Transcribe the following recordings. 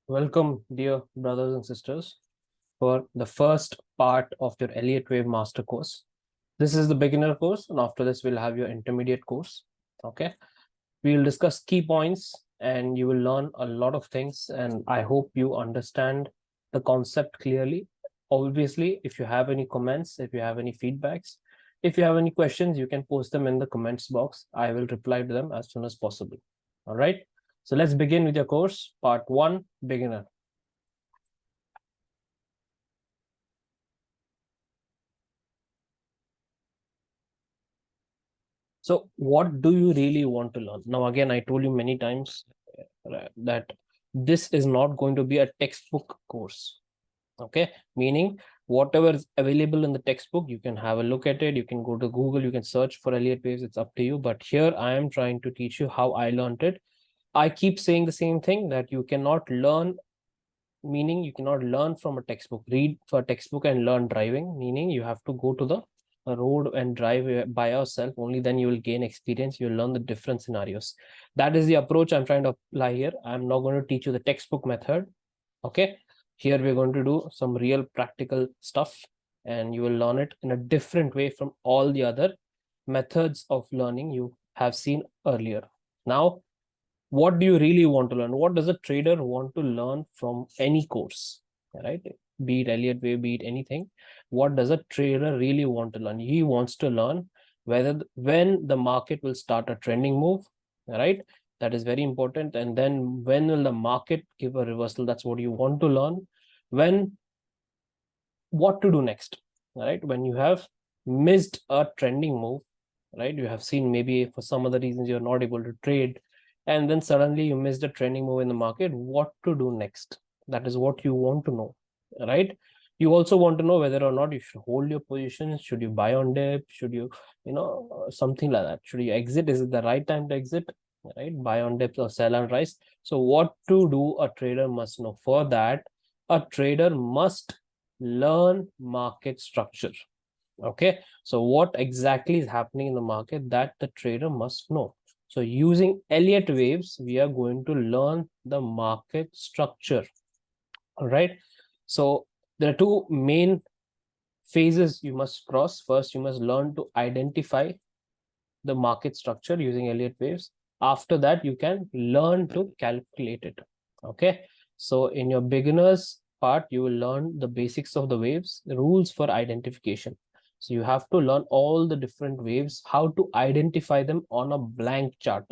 Welcome, dear brothers and sisters, for the first part of your Elliot Wave Master course. This is the beginner course, and after this, we'll have your intermediate course. Okay, we will discuss key points, and you will learn a lot of things. And I hope you understand the concept clearly. Obviously, if you have any comments, if you have any feedbacks, if you have any questions, you can post them in the comments box. I will reply to them as soon as possible. All right. So let's begin with your course, part one, beginner. So what do you really want to learn? Now, again, I told you many times that this is not going to be a textbook course. Okay, meaning whatever is available in the textbook, you can have a look at it. You can go to Google, you can search for Elliot waves. It's up to you. But here I am trying to teach you how I learned it. I keep saying the same thing, that you cannot learn, meaning you cannot learn from a textbook. Read for a textbook and learn driving, meaning you have to go to the road and drive by yourself. Only then you will gain experience. You'll learn the different scenarios. That is the approach I'm trying to apply here. I'm not going to teach you the textbook method. Okay, here we're going to do some real practical stuff, and you will learn it in a different way from all the other methods of learning you have seen earlier. Now, what do you really want to learn? What does a trader want to learn from any course, right? Be it Elliott Wave, be it anything. What does a trader really want to learn? He wants to learn whether when the market will start a trending move, right? That is very important. And then when will the market give a reversal? That's what you want to learn. When, what to do next, right? When you have missed a trending move, right? You have seen, maybe for some other reasons you're not able to trade, and then suddenly you missed a trending move in the market. What to do next? That is what you want to know, right? You also want to know whether or not you should hold your positions. Should you buy on dip? Should you, something like that? Should you exit? Is it the right time to exit? Right? Buy on dips or sell on rise. So what to do, a trader must know. For that, a trader must learn market structure. Okay, so what exactly is happening in the market, that the trader must know. So using Elliott waves, we are going to learn the market structure. All right, so there are two main phases you must cross. First, you must learn to identify the market structure using Elliott waves. After that, you can learn to calculate it. Okay, so in your beginners part, you will learn the basics of the waves, the rules for identification. So you have to learn all the different waves, how to identify them on a blank chart.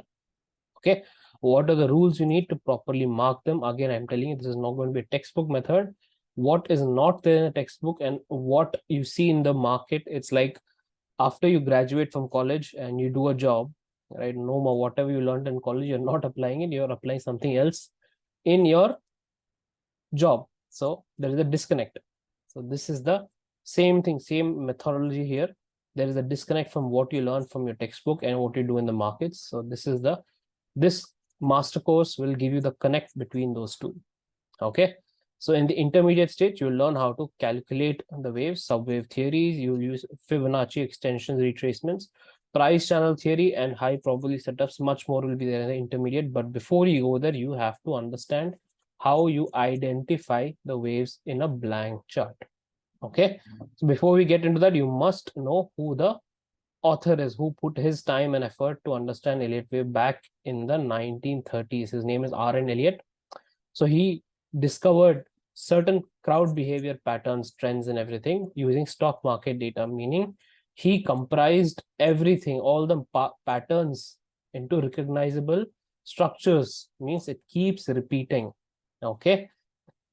Okay, what are the rules you need to properly mark them? Again, I'm telling you, this is not going to be a textbook method. What is not there in a textbook and what you see in the market, it's like after you graduate from college and you do a job, right? No more, whatever you learned in college, you're not applying it, you're applying something else in your job. So there is a disconnect. So this is the same thing, same methodology here. There is a disconnect from what you learn from your textbook and what you do in the markets. So this master course will give you the connect between those two. Okay, so in the intermediate stage, you'll learn how to calculate the waves, subwave theories. You'll use Fibonacci extensions, retracements, price channel theory, and high probability setups. Much more will be there in the intermediate. But before you go there, you have to understand how you identify the waves in a blank chart. Okay, so before we get into that, you must know who the author is, who put his time and effort to understand Elliott wave back in the 1930s. His name is R.N. Elliot. So he discovered certain crowd behavior patterns, trends, and everything using stock market data, meaning he comprised everything, all the patterns into recognizable structures, means it keeps repeating. Okay,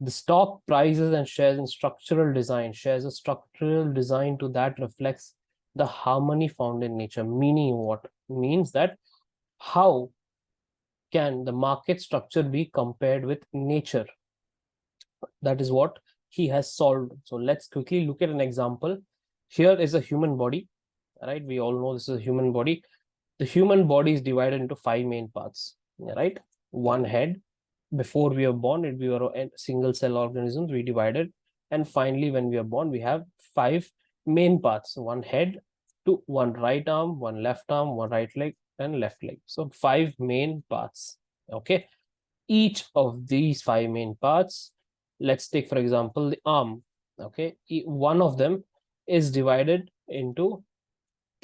the stock prices and shares in structural design, shares a structural design to that reflects the harmony found in nature. Meaning what? Means that how can the market structure be compared with nature? That is what he has solved. So let's quickly look at an example. Here is a human body, right? We all know this is a human body. The human body is divided into five main parts, right? One head. Before we are born, we were a single cell organisms, we divided. And finally, when we are born, we have five main parts: one head, one right arm, one left arm, one right leg, and left leg. So five main parts. Okay. each of these 5 main parts, let's take for example the arm. Okay, one of them is divided into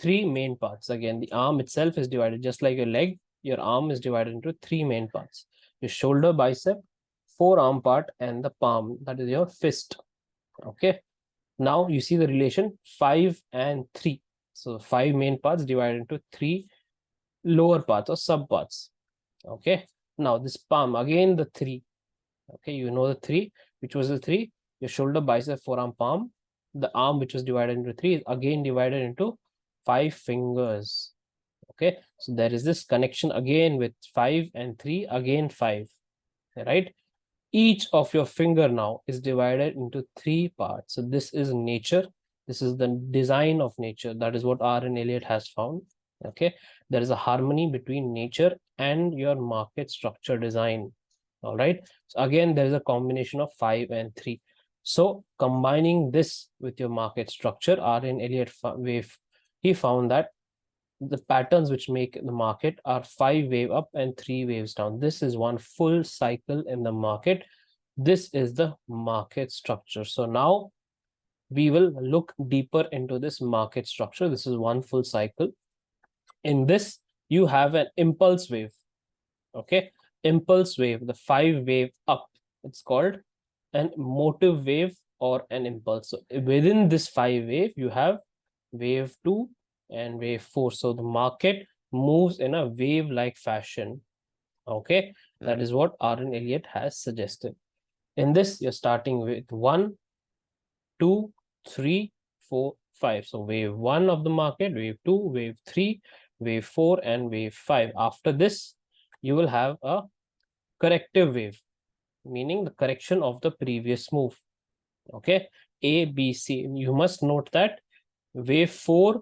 3 main parts. Again, the arm itself is divided, just like your leg, your arm is divided into 3 main parts: your shoulder, bicep, forearm part, and the palm, that is your fist. Okay, now you see the relation 5 and 3. So 5 main parts divided into 3 lower parts or sub parts. Okay, now this palm, again the 3. Okay, you know the 3. Which was the 3? Your shoulder, bicep, forearm, palm. The arm, which was divided into 3, is again divided into 5 fingers. Okay, so there is this connection again with 5 and 3, again 5, right? Each of your finger now is divided into 3 parts. So this is nature. This is the design of nature. That is what R and Elliot has found. Okay, there is a harmony between nature and your market structure design. All right, so again there is a combination of 5 and 3. So combining this with your market structure, R and Elliot he found that the patterns which make the market are 5 wave up and 3 waves down. This is one full cycle in the market. This is the market structure. So now we will look deeper into this market structure. This is one full cycle. In this, you have an impulse wave. Okay, impulse wave, the 5 wave up, it's called an motive wave or an impulse. So within this 5 wave, you have wave 2 and wave 4. So the market moves in a wave-like fashion. Okay, that is what R and Elliot has suggested. In this, you're starting with 1, 2, 3, 4, 5. So wave 1 of the market, wave 2, wave 3, wave 4, and wave 5. After this, you will have a corrective wave, meaning the correction of the previous move. Okay, A, B, C. You must note that wave 4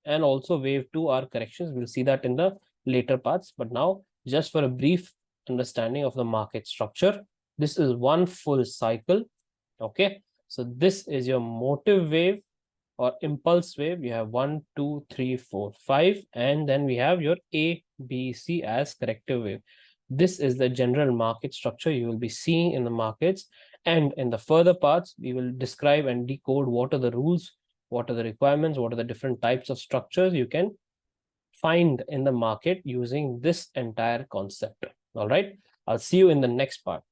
and also wave 2 are corrections. We'll see that in the later parts. But now, just for a brief understanding of the market structure, this is one full cycle. Okay, so this is your motive wave or impulse wave. You have 1, 2, 3, 4, 5, and then we have your A, B, C as corrective wave. This is the general market structure you will be seeing in the markets. And in the further parts, we will describe and decode what are the rules, what are the requirements, what are the different types of structures you can find in the market using this entire concept. All right, I'll see you in the next part.